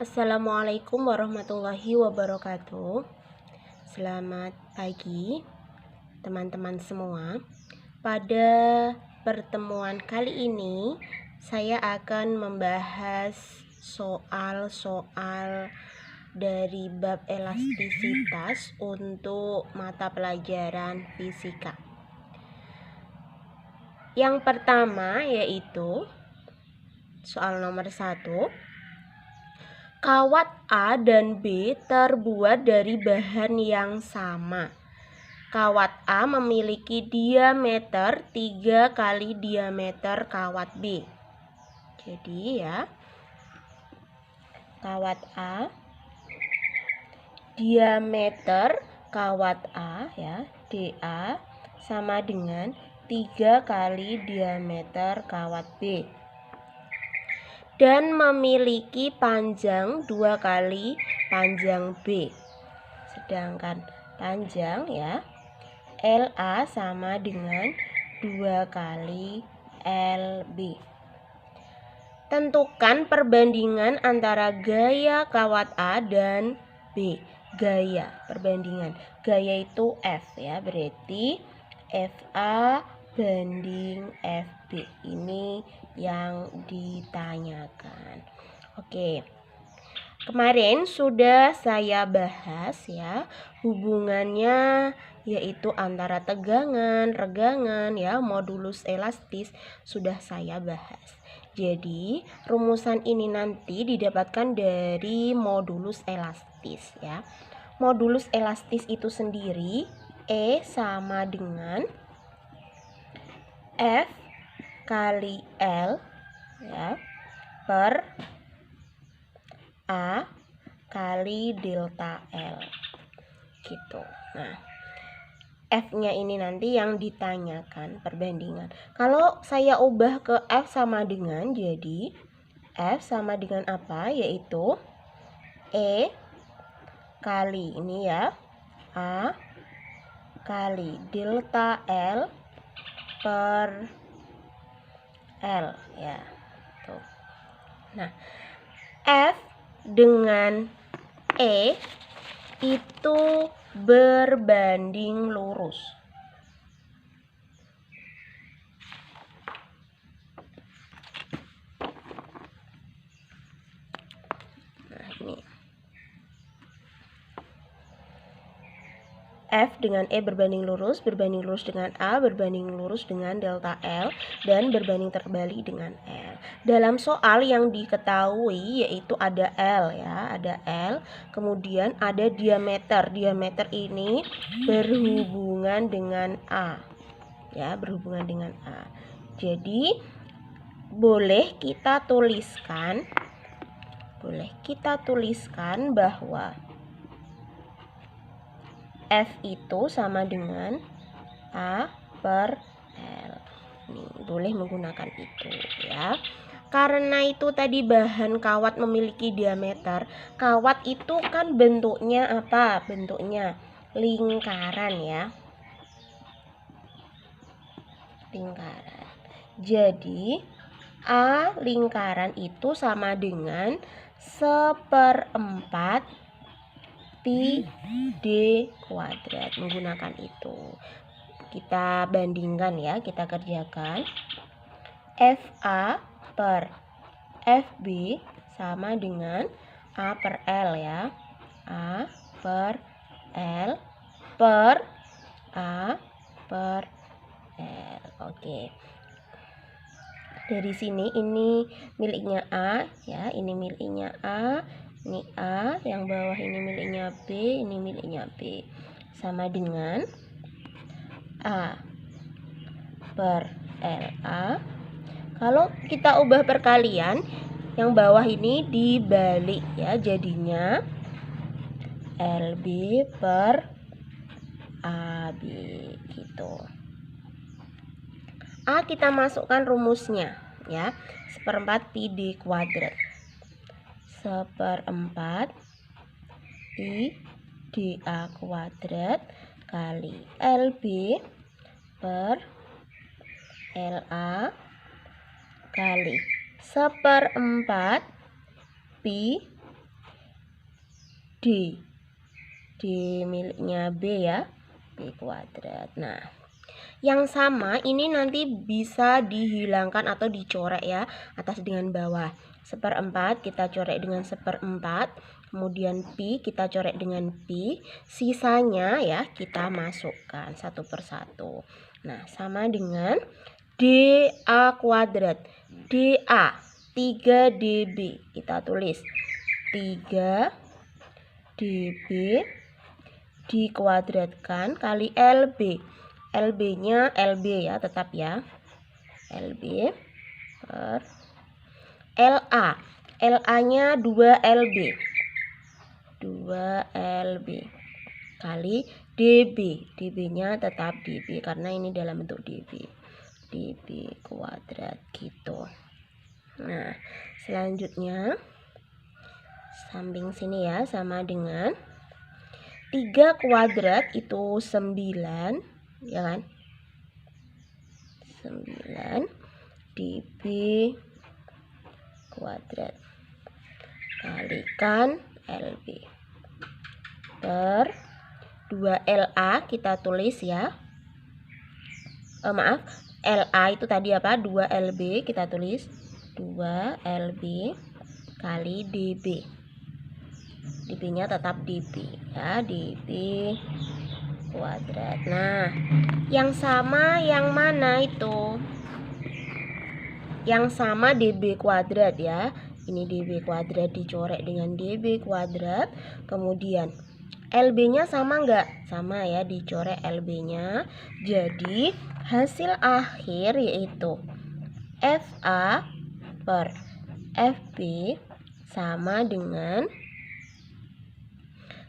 Assalamualaikum warahmatullahi wabarakatuh. Selamat pagi teman-teman semua. Pada pertemuan kali ini saya akan membahas soal-soal dari bab elastisitas untuk mata pelajaran fisika. Yang pertama yaitu soal nomor 1. Kawat A dan B terbuat dari bahan yang sama. Kawat A memiliki diameter 3 kali diameter kawat B. Jadi ya, kawat A, diameter kawat A ya, DA sama dengan 3 kali diameter kawat B. Dan memiliki panjang 2 kali panjang B. Sedangkan panjang ya, LA sama dengan 2 kali LB. Tentukan perbandingan antara gaya kawat A dan B. Gaya, perbandingan. Gaya itu F ya, berarti FA banding FB. Ini yang ditanyakan. Oke. Kemarin sudah saya bahas ya hubungannya, yaitu antara tegangan, regangan ya, modulus elastis sudah saya bahas. Jadi rumusan ini nanti didapatkan dari modulus elastis ya. Modulus elastis itu sendiri E sama dengan F kali L ya per A kali delta L gitu. Nah, F-nya ini nanti yang ditanyakan perbandingan. Kalau saya ubah ke F sama dengan, jadi F sama dengan apa? Yaitu E kali ini ya, A kali delta L per L ya. Tuh. Nah, F dengan E itu berbanding lurus. Nah, ini. F dengan E berbanding lurus dengan A, berbanding lurus dengan delta L, dan berbanding terbalik dengan L. Dalam soal yang diketahui yaitu ada L ya, ada L, kemudian ada diameter. Diameter ini berhubungan dengan A. Ya, berhubungan dengan A. Jadi boleh kita tuliskan bahwa F itu sama dengan A per L. Nih, boleh menggunakan itu ya. Karena itu tadi bahan kawat memiliki diameter. Kawat itu kan bentuknya apa? Bentuknya lingkaran ya. Lingkaran. Jadi A lingkaran itu sama dengan 1/4 pi d kuadrat. Menggunakan itu kita bandingkan ya, kita kerjakan. FA per FB sama dengan A per L ya, A per L per A per L. Oke, dari sini ini miliknya A ya, ini miliknya A, ini A, yang bawah ini miliknya B, ini miliknya B, sama dengan A per LA. Kalau kita ubah perkalian, yang bawah ini dibalik ya, jadinya LB per AB gitu. A kita masukkan rumusnya ya, 1/4 pi d kuadrat. 1/4 pi dA kuadrat kali LB per LA kali 1/4 pi D miliknya B ya, B kuadrat. Nah, yang sama ini nanti bisa dihilangkan atau dicorek ya, atas dengan bawah. 1/4 kita corek dengan 1/4, kemudian Pi kita corek dengan Pi, sisanya ya kita masukkan satu persatu. Nah, sama dengan DA kuadrat. DA 3 dB, kita tulis 3 dB dikuadratkan kali LB. LB-nya LB ya, tetap ya. LB per LA. LA-nya 2 LB. 2 LB kali DB. DB-nya tetap DB karena ini dalam bentuk DB. DB kuadrat gitu. Nah, selanjutnya samping sini ya, sama dengan 3 kuadrat itu 9, ya kan? 9 dB kuadrat kalikan LB per 2LA kita tulis ya. Maaf, LA itu tadi apa? 2LB, kita tulis 2LB kali DB. DB-nya tetap DB ya, DB kuadrat. Nah, yang sama yang mana itu? Yang sama DB kuadrat ya. Ini DB kuadrat dicorek dengan DB kuadrat. Kemudian LB-nya sama enggak? Sama ya, dicorek LB-nya. Jadi hasil akhir yaitu FA per FB sama dengan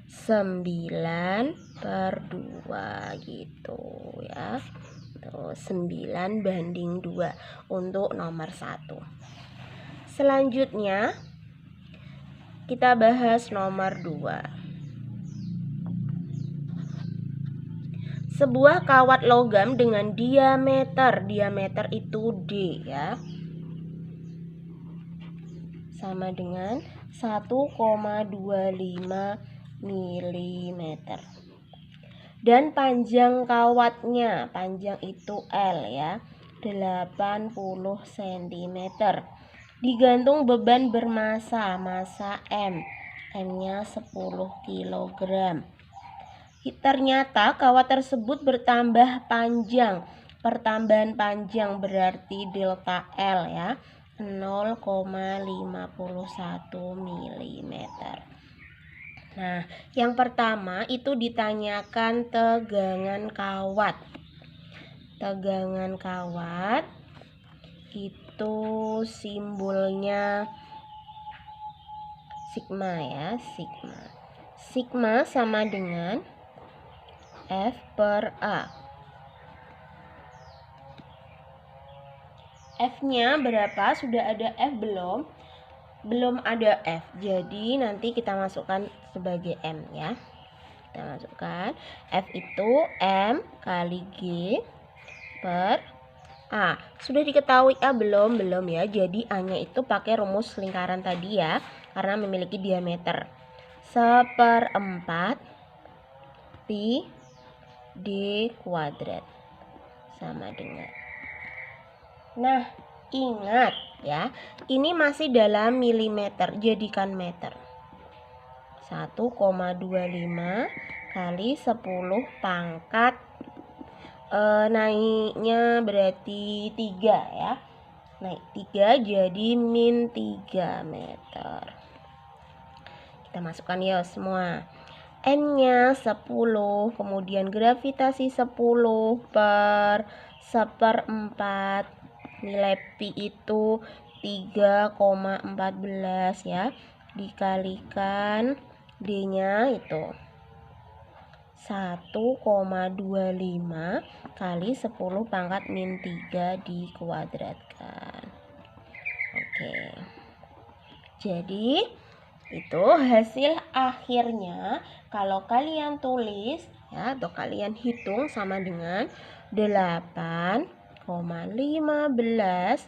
9/2 gitu ya. Tuh, 9/2 untuk nomor 1. Selanjutnya kita bahas nomor 2. Sebuah kawat logam dengan diameter itu D ya, sama dengan 1,25 mm. Dan panjang kawatnya, panjang itu L ya, 80 cm. Digantung beban bermassa, massa M, M-nya 10 kg. Ternyata kawat tersebut bertambah panjang. Pertambahan panjang berarti delta L ya, 0,51 mm. Nah, yang pertama itu ditanyakan tegangan kawat. Tegangan kawat itu simbolnya sigma ya, sigma. Sigma sama dengan F per A. F-nya berapa? Sudah ada F belum? Belum ada F. Jadi nanti kita masukkan sebagai M ya. Kita masukkan F itu M kali G per A. Sudah diketahui A belum? Belum ya. Jadi A-nya itu pakai rumus lingkaran tadi ya, karena memiliki diameter 1/4 pi D kuadrat sama dengan. Nah, ingat ya, ini masih dalam milimeter, jadikan meter. 1,25 kali 10 pangkat naiknya berarti 3 ya. Naik 3 jadi min 3 meter. Kita masukkan ya semua. N-nya 10, kemudian gravitasi 10 per 1/4. Nilai pi itu 3,14 ya, dikalikan D-nya itu 1,25 kali 10 pangkat min 3 dikuadratkan. Oke. Jadi itu hasil akhirnya. Kalau kalian tulis ya, atau kalian hitung sama dengan 8,15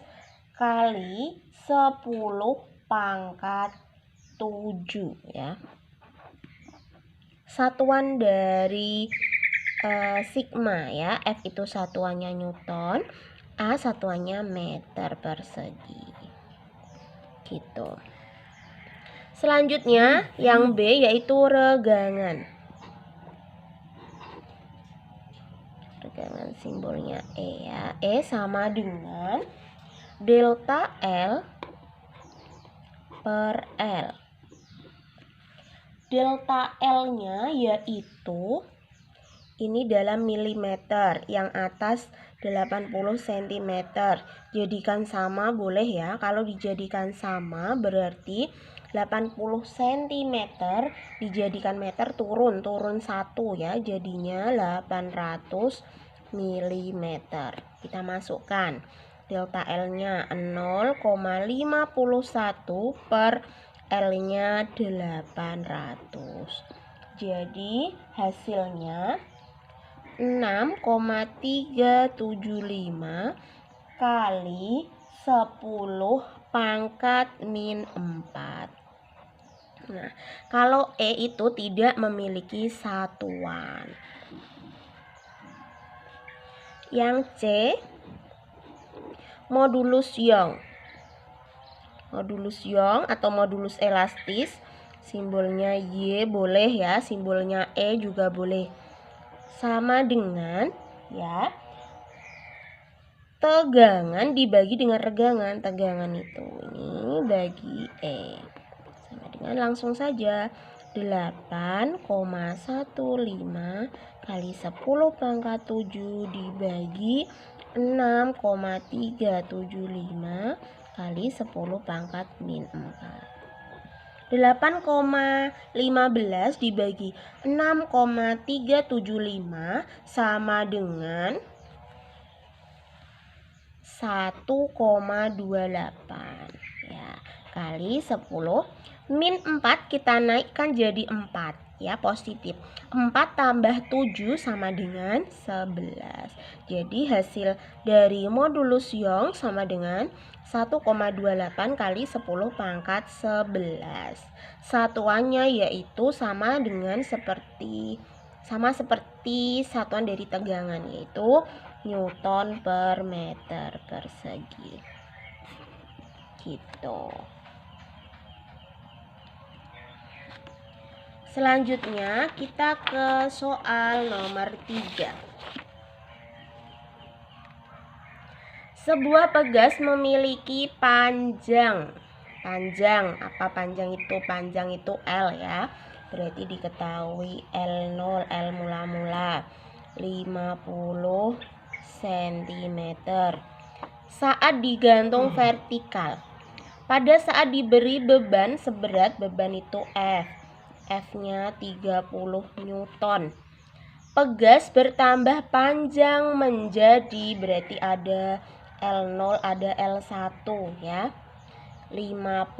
kali 10 pangkat 7 ya. satuan dari sigma ya. F itu satuannya Newton, A satuannya meter persegi. Gitu. Selanjutnya yang B yaitu regangan. Regangan simbolnya E ya. E sama dengan delta L per L. Delta L-nya yaitu ini dalam milimeter, yang atas 80 cm. Jadikan sama boleh ya. Kalau dijadikan sama berarti 80 cm dijadikan meter turun 1 ya. Jadinya 800 mm. Kita masukkan delta L-nya 0,51 per L-nya 800. Jadi hasilnya 6,375 kali 10 pangkat min 4. Nah, kalau E itu tidak memiliki satuan. Yang C, modulus Young. Modulus Young atau modulus elastis, simbolnya Y boleh ya, simbolnya E juga boleh. Sama dengan ya tegangan dibagi dengan regangan. Tegangan itu ini bagi E. Sama dengan langsung saja 8,15 kali 10 pangkat 7 dibagi 6,375 kali 10 pangkat min 4. 8,15 dibagi 6,375 sama dengan 1,28 ya, kali 10 min 4 kita naikkan jadi 4 ya, positif. 4 tambah 7 sama dengan 11. Jadi hasil dari modulus Young sama dengan 1,28 kali 10 pangkat 11. Satuannya yaitu sama seperti satuan dari tegangan, yaitu Newton per meter persegi. Gitu. Selanjutnya kita ke soal nomor 3. Sebuah pegas memiliki panjang. Apa panjang itu? Panjang itu L ya. Berarti diketahui L0, L mula-mula 50 cm. Saat digantung vertikal. Pada saat diberi beban seberat, beban itu F. F-nya 30 Newton. Pegas bertambah panjang menjadi, berarti ada L0, ada L1 ya, 55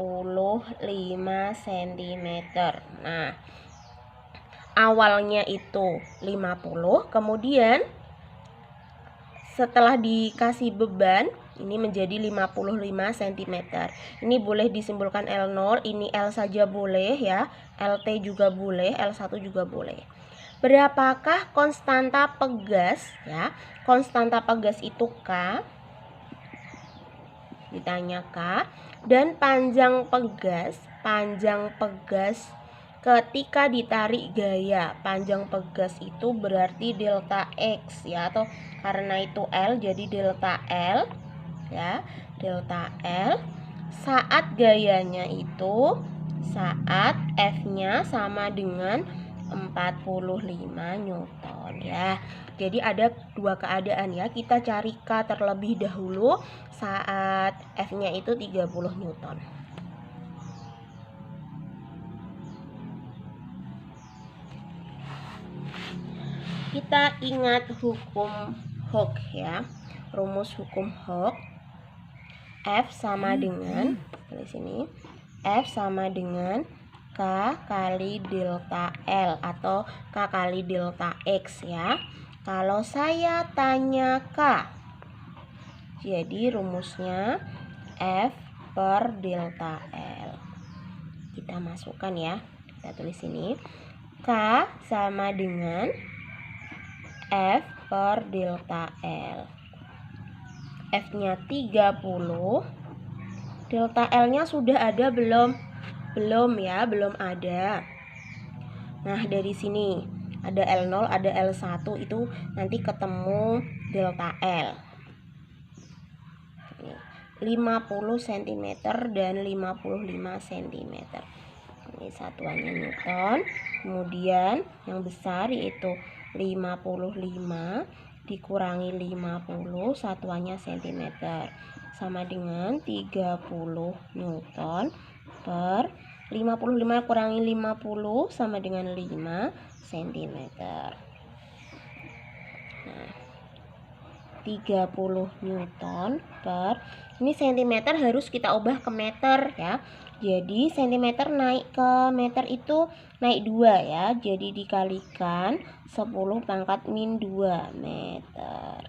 cm. Nah, awalnya itu 50, kemudian setelah dikasih beban ini menjadi 55 cm. Ini boleh disimbolkan L0, ini L saja boleh ya, LT juga boleh, L1 juga boleh. Berapakah konstanta pegas ya? Konstanta pegas itu K. Ditanya K. Dan panjang pegas ketika ditarik gaya. Panjang pegas itu berarti delta X ya, atau karena itu L jadi delta L ya, delta L. Saat gayanya itu, saat F-nya sama dengan 45 Newton ya. Jadi ada dua keadaan ya. Kita cari K terlebih dahulu saat F-nya itu 30 Newton. Kita ingat hukum Hooke ya. Rumus hukum Hooke. F sama dengan, di sini F sama dengan K kali delta L atau K kali delta X ya. Kalau saya tanya K, jadi rumusnya F per delta L. Kita masukkan ya, kita tulis ini. K K sama dengan F per delta L. F-nya 30. Delta L-nya sudah ada belum? Belum ya, belum ada. Nah, dari sini ada L0, ada L1, itu nanti ketemu delta L. 50 cm dan 55 cm. Ini satuannya Newton. Kemudian yang besar yaitu 55 dikurangi 50, satuannya cm, sama dengan 30 Newton per 55 kurangi 50 sama dengan 5 cm. Nah, 30 Newton per, ini cm harus kita ubah ke meter ya. Jadi cm naik ke meter itu naik 2 ya. Jadi dikalikan 10 pangkat min 2 meter.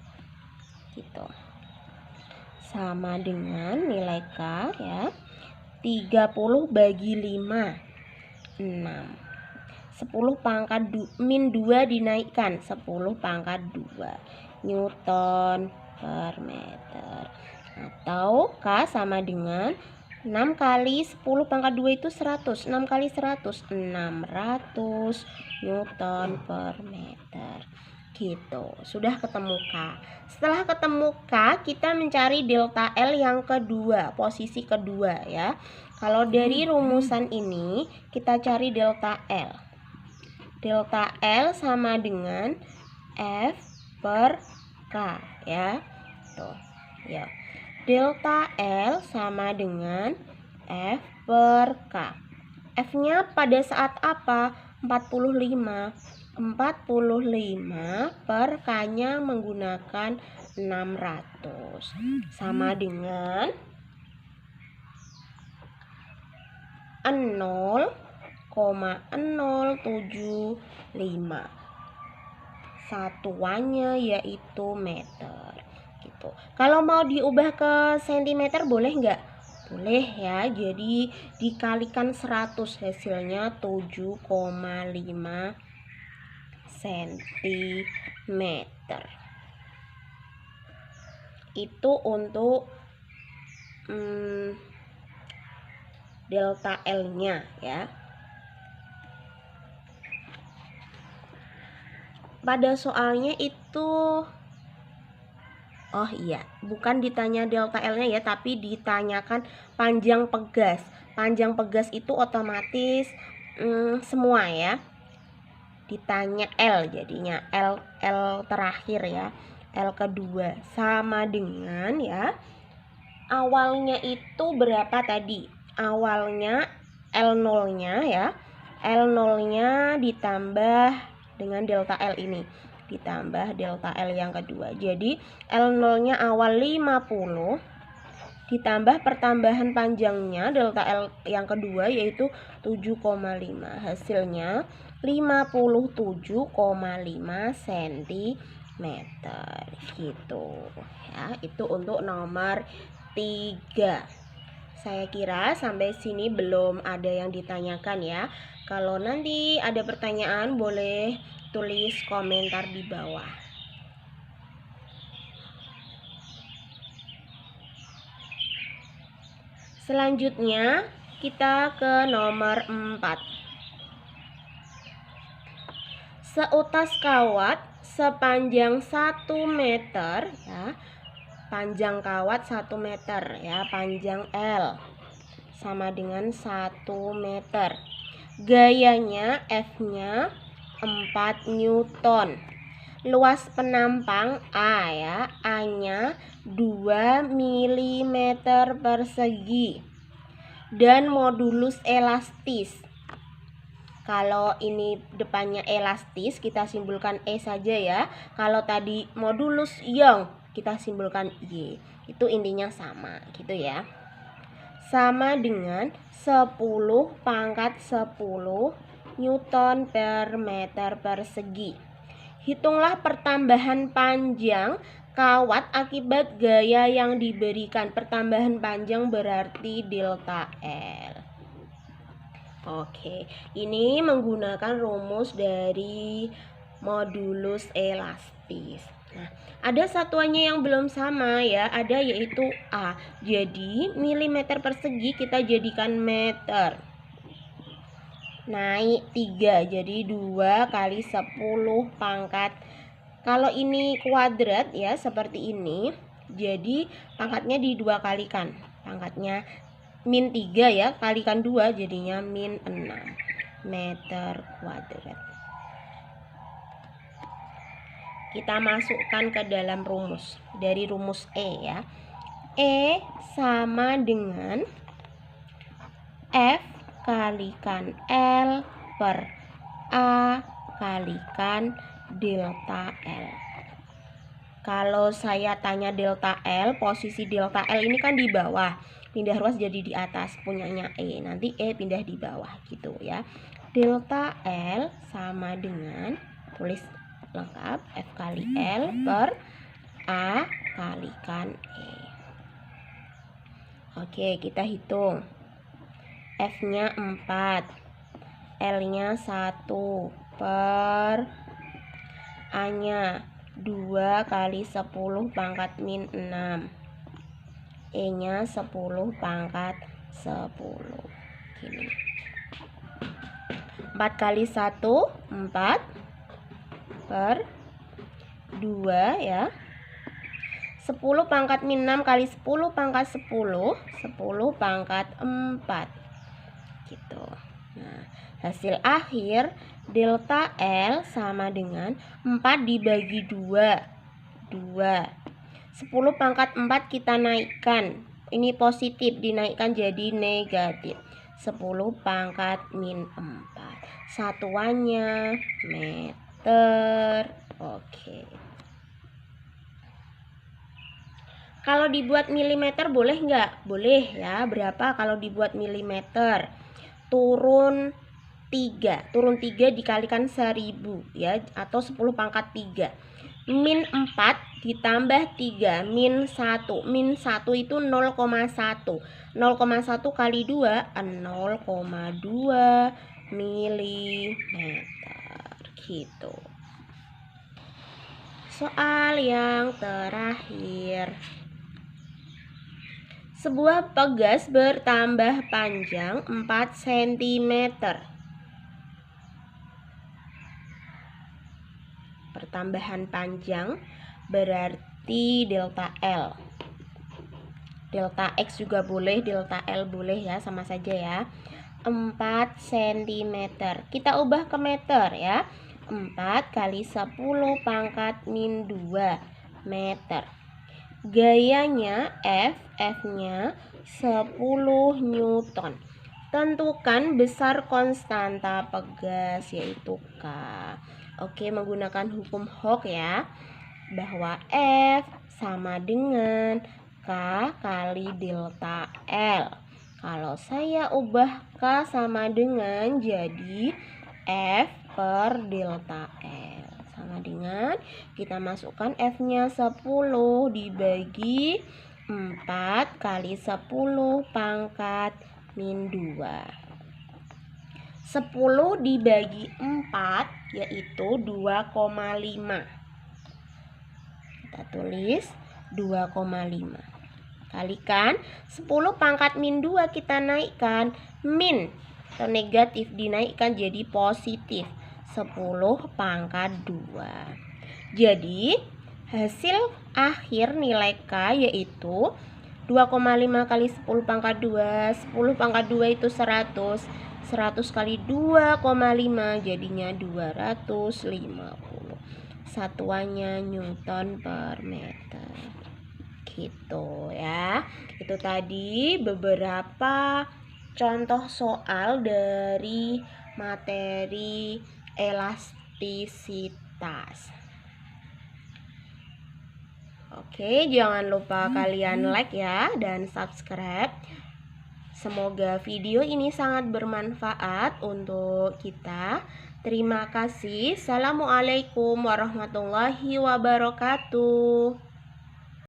Gitu. Sama dengan nilai K ya. 30 bagi 5, 6. 10 pangkat min 2 dinaikkan 10 pangkat 2 Newton per meter. Atau K sama dengan 6 kali 10 pangkat 2 itu 100. 6 kali 100, 600 Newton per meter. Gitu. Sudah ketemu K. Setelah ketemu K, kita mencari delta L yang kedua, posisi kedua ya. Kalau dari rumusan ini, kita cari delta L. Delta L sama dengan F per K ya. Tuh, ya. Delta L sama dengan F per K. F-nya pada saat apa? 45. 45 per K-nya menggunakan 600. Sama dengan 0,075. Satuannya yaitu meter. Gitu. Kalau mau diubah ke sentimeter boleh nggak? Boleh ya. Jadi dikalikan 100, hasilnya 7,5 cm. Itu untuk delta L-nya ya. Pada soalnya itu, oh iya, bukan ditanya delta L-nya ya, tapi ditanyakan panjang pegas. Panjang pegas itu otomatis semua ya. Ditanya L, jadinya L terakhir ya. L kedua sama dengan ya, awalnya itu berapa tadi? Awalnya L0-nya ya. L0-nya ditambah dengan delta L ini, ditambah delta L yang kedua. Jadi L0-nya awal 50 ditambah pertambahan panjangnya delta L yang kedua yaitu 7,5. Hasilnya 57,5 cm gitu ya. Itu untuk nomor 3. Saya kira sampai sini belum ada yang ditanyakan ya. Kalau nanti ada pertanyaan boleh tulis komentar di bawah. Selanjutnya kita ke nomor 4. Seutas kawat sepanjang 1 meter ya. Panjang kawat 1 meter ya, panjang L sama dengan 1 meter. Gayanya F-nya 4 Newton. Luas penampang A ya, A-nya 2 mm persegi. Dan modulus elastis. Kalau ini depannya elastis, kita simpulkan E saja ya. Kalau tadi modulus Young, kita simpulkan Y. Itu intinya sama gitu ya. Sama dengan 10 pangkat 10 Newton per meter persegi. Hitunglah pertambahan panjang kawat akibat gaya yang diberikan. Pertambahan panjang berarti delta L. Oke, ini menggunakan rumus dari modulus elastis. Nah, ada satuannya yang belum sama ya, ada yaitu A. Jadi, milimeter persegi kita jadikan meter. Naik 3, jadi 2 kali 10 pangkat. Kalau ini kuadrat ya, seperti ini, jadi pangkatnya di 2 kalikan. Pangkatnya min 3 ya, kalikan 2 jadinya min 6 meter kuadrat. Kita masukkan ke dalam rumus. Dari rumus E ya. E sama dengan F kalikan L per A kalikan delta L. Kalau saya tanya delta L, posisi delta L ini kan di bawah, pindah ruas jadi di atas punyanya E. Nanti E pindah di bawah gitu ya. Delta L sama dengan, tulis lengkap, F kali L per A kalikan E. Oke, kita hitung. F-nya 4, L-nya 1 per A-nya 2 kali 10 pangkat min 6, E-nya 10 pangkat 10. Gini. 4 kali 1, 4 per 2 ya. 10 pangkat min 6 kali 10 pangkat 10, 10 pangkat 4. Gitu. Nah, hasil akhir delta L sama dengan 4 dibagi 2. 10 pangkat 4 kita naikkan. Ini positif, dinaikkan jadi negatif. 10 pangkat min 4. Satuannya meter. Oke. Kalau dibuat milimeter boleh nggak? Boleh ya. Berapa kalau dibuat milimeter? Turun 3. Turun 3 dikalikan 1000 ya, atau 10 pangkat 3. Min 4 ditambah 3, min 1. Min 1 itu 0,1. 0,1 kali 2, 0,2 milimeter. Gitu. Soal yang terakhir. Sebuah pegas bertambah panjang 4 cm. Pertambahan panjang berarti delta L. Delta X juga boleh, delta L boleh ya, sama saja ya. 4 cm. Kita ubah ke meter ya. 4 kali 10 pangkat min 2 meter. Gayanya F, F-nya 10 Newton. Tentukan besar konstanta pegas yaitu K. Oke, menggunakan hukum Hooke ya, bahwa F sama dengan K kali delta L. Kalau saya ubah K sama dengan jadi F per delta L. Sama dengan kita masukkan F-nya 10 dibagi 4 kali 10 pangkat min 2. 10 dibagi 4 yaitu 2,5. Kita tulis 2,5. Kalikan 10 pangkat min 2 kita naikkan, min atau negatif dinaikkan jadi positif. 10 pangkat 2. Jadi hasil akhir nilai K yaitu 2,5 kali 10 pangkat 2. 10 pangkat 2 itu 100. 100 kali 2,5 jadinya 250. Satuannya Newton per meter. Gitu ya. Itu tadi beberapa contoh soal dari materi elastisitas. Oke, jangan lupa kalian like ya dan subscribe. Semoga video ini sangat bermanfaat untuk kita. Terima kasih. Assalamualaikum warahmatullahi wabarakatuh.